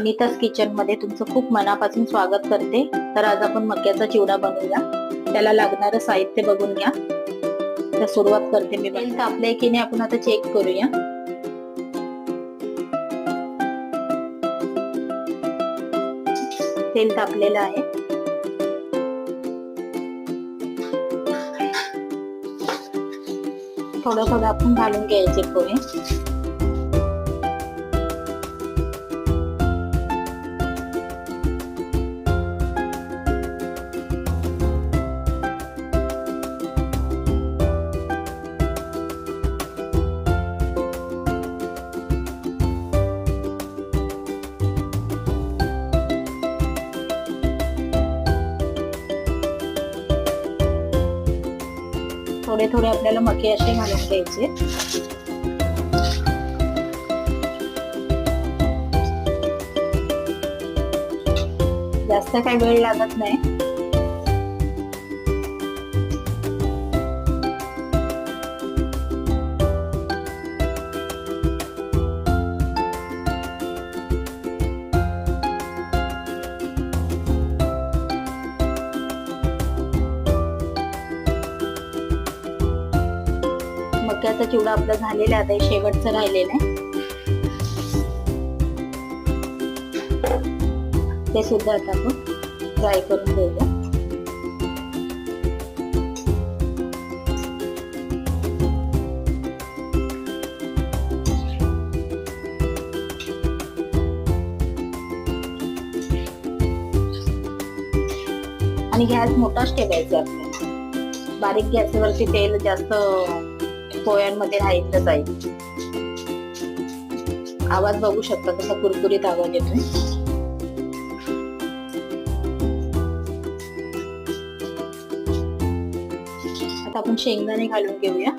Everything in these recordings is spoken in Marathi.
अनिताज किचन मध्ये तुमचं खूप मनापासून स्वागत करते। तर आज आपण मक्याचा चिवडा बनवूया। त्याला लागणारं साहित्य बघून घ्या। तर सुरुवात करते मी। तेल तापलंय की नाही आपण आता चेक करूया। तेल तापलेलं आहे। थोडं थोडं आपण घालून घ्यायचे पोहे। थोडे थोडे आपल्याला मके असे घालून घ्यायचे। जास्त काही वेळ लागत नाही। मक्याचा चिवडा आपला झालेला आहे। आता शेवटचं राहिलेलं आहे ते सुद्धा आता आपण फ्राय करून घेऊया। आणि गॅस मोठाच ठेवायचा आपल्याला। बारीक गॅसवरती तेल जास्त पोह्यांमध्ये राहिलं जाईल। आवाज बघू शकता कसा कुरकुरीत आवाज येतोय। आता आपण शेंगदाणे घालून घेऊया।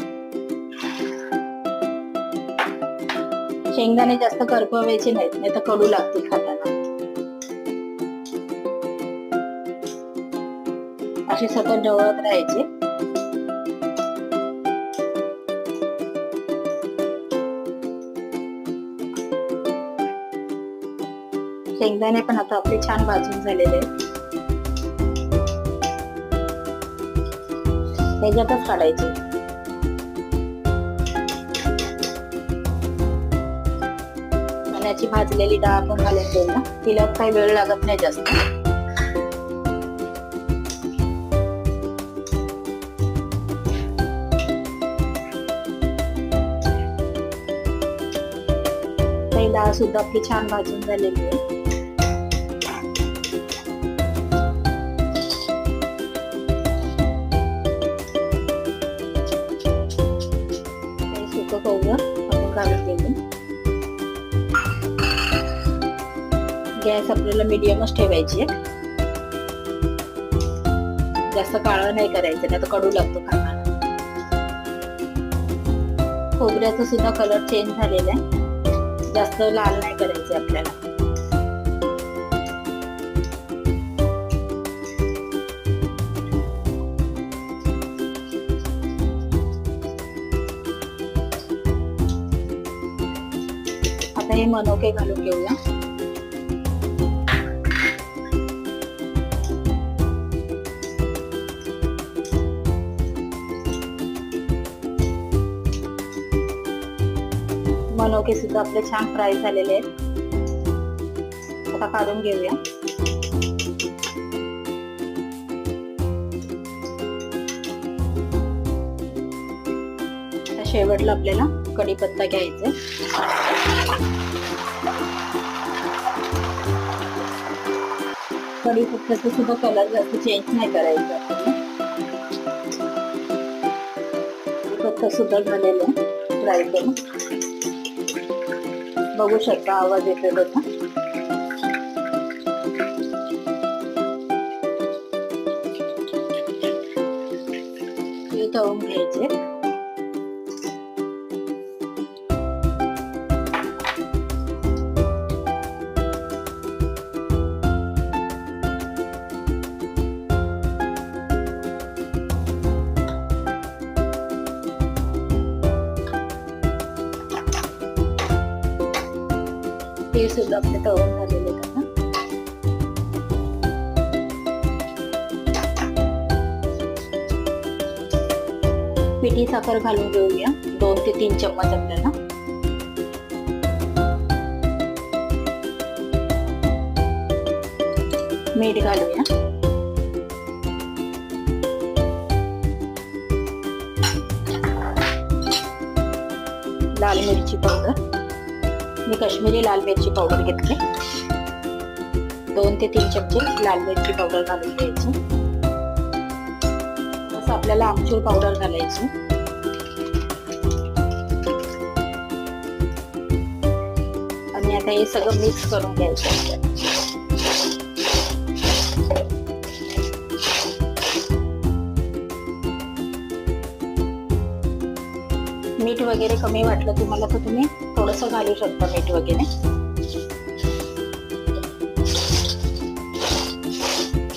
शेंगदाणे जास्त करपवायचे नाहीत, नाही तर कडू लागतील खाताना। असे सतत ढवळत राहायचे। शेंगदाणे पण आता आपले छान भाजून झालेले आहेत। त्याच्यातच काढायचे। चण्याची भाजलेली डाळ आपण घालून घेऊया। तिला काही वेळ लागत नाही जास्त। डाळ सुद्धा आपली छान भाजून झालेली आहे। सुकं खोबरं आपण घालून घेऊ। गॅस आपल्याला मीडियमच ठेवायची आहे। जास्त काळं नाही करायचं, नाही तर कडू लागतो खाताना। खोबऱ्याचा सुद्धा कलर चेंज झालेला आहे। जास्त लाल नाही करायचे आपल्याला। आता हे मनोके घालून घेऊया। मनोके सुद्धा आपले छान फ्राय झालेले आहेत। आता काढून घेऊया। आता शेवटला आपल्याला कढीपत्ता घ्यायचा। कढीपत्त्याचा सुद्धा कलर जास्त चेंज नाही करायचा। कढीपत्ता सुद्धा झालेला आहे फ्राय करून। बघू शकता आवाज येतोय बघा। हे तळून घ्यायचे। ते सुद्धा आपले तळून झालेले आहेत आता. पिठी साखर घालून घेऊया 2 ते 3 चम्मच आपल्याला. मीठ घालूया. लाल मिरची पावडर, मी काश्मीरी लाल मिरची पावडर घेतली. 2 ते 3 चमचे लाल मिरची पावडर घालून घ्यायची. तसं आपल्याला आमचूर पावडर घालायची. आणि आता हे सगळं मिक्स करून घ्यायचं. मीठ वगैरे कमी वाटलं तुम्हाला तर तुम्ही थोडंसं घालू शकता मीठ वगैरे.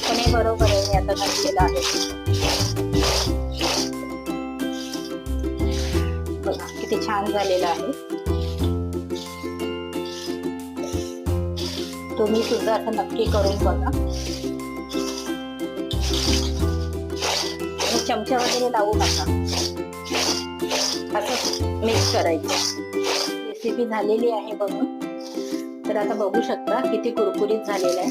पण हे बरोबर आहे, मी आता घातलेलं आहे. बघा किती छान झालेलं आहे. तुम्ही सुद्धा आता नक्की करून बघा. चमचा वगैरे लावू नका, असं मिक्स करायचं. रेसिपी झालेली आहे बघून. तर आता बघू शकता किती कुरकुरीत झालेला आहे.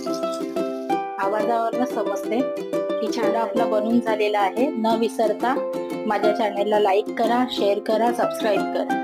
आवाजावरनं समजते की चिवडा आपला बनून झालेला आहे. न विसरता माझ्या चॅनलला लाईक करा, शेअर करा, सबस्क्राईब करा.